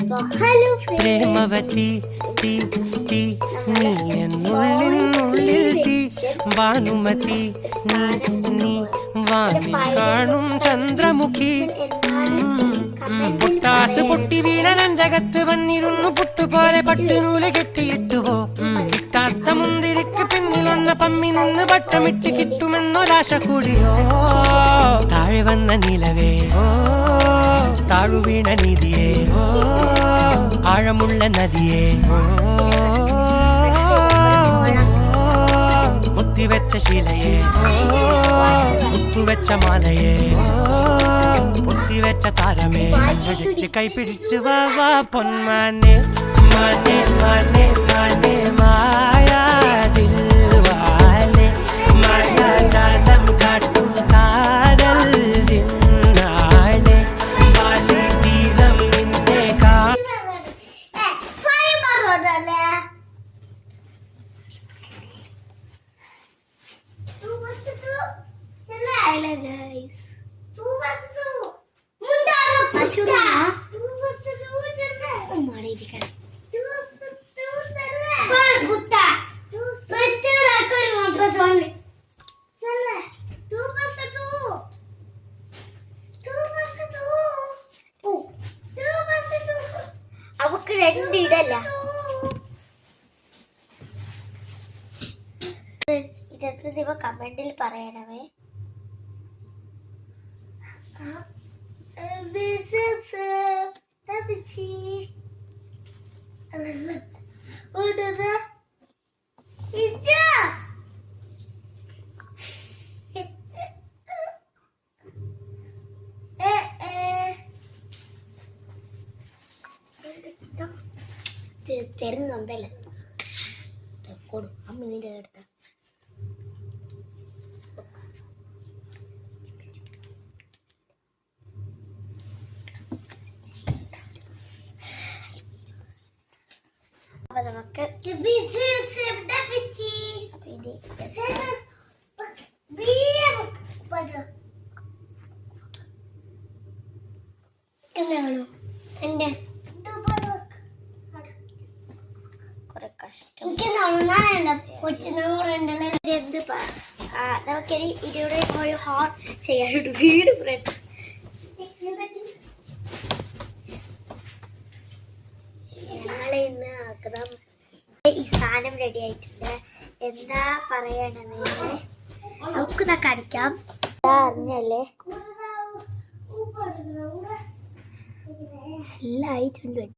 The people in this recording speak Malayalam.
പ്രേമവതി തീ തീ നീ എന്നുള്ളിനുള്ളിൽ തീ ഭാനുമതി നീ നീ വാനിൽ കാണും ചന്ദ്രമുഖി പൊട്ടാസ് പൊട്ടി വീണ നെഞ്ചകത്ത് വന്നിരുന്നു പുട്ടുപോലെ പട്ടുനൂല് കെട്ടിയിട്ടുവോ കിട്ടാത്ത മുന്തിരിക്ക് പിന്നിൽ വന്ന പമ്മി നിന്ന് വട്ടമിട്ട് കിട്ടുമെന്നൊരാശ കൂടിയോ താഴെ വന്ന നിലവേ താഴു വീണ നിധിയേ ആഴമുള്ള നദിയേ കുത്തിവെച്ച ശിലയേ കുത്തുവെച്ച മാലയേ പൊത്തിവെച്ച താരമേ കണ്ണടിച്ച് കൈപിടിച്ച് വാ വാ പൊന്മാനെ മാനെ മാനെ മാനെ മായാതിൽ വാലെ മായാജാലം കാട്ടും കാതൽ ജിന്നാനെ ബാലി തീരം നിന്നെ കാ guys. Masura. Oh, mari dikan. Putta. Putta kar wapas wanne. Challa. 2+2. 2+2. Oh. 2+2. അവക്ക് രണ്ട് ഇടല്ല. ഇതെത്ര ദിവ കമന്റിൽ പറയണമേ. തരുന്നുണ്ടല്ലേ കൊടു അമ്മ നിന്റെ അടുത്ത നമുക്ക് കുറെ കഷ്ടം നമുക്കിനി ഇതിലൂടെ ഒരു ഹാർട്ട് ചെയ്യാനുണ്ട് വീട് ഫ്രണ്ട്സ് ഞങ്ങളെ ഇന്ന് ആക്കണം ഈ സാധനം റെഡി ആയിട്ടുണ്ട് എന്താ പറയണമേ നമുക്കിതാ കാണിക്കാം അറിഞ്ഞല്ലേ എല്ലാം ആയിട്ടുണ്ട്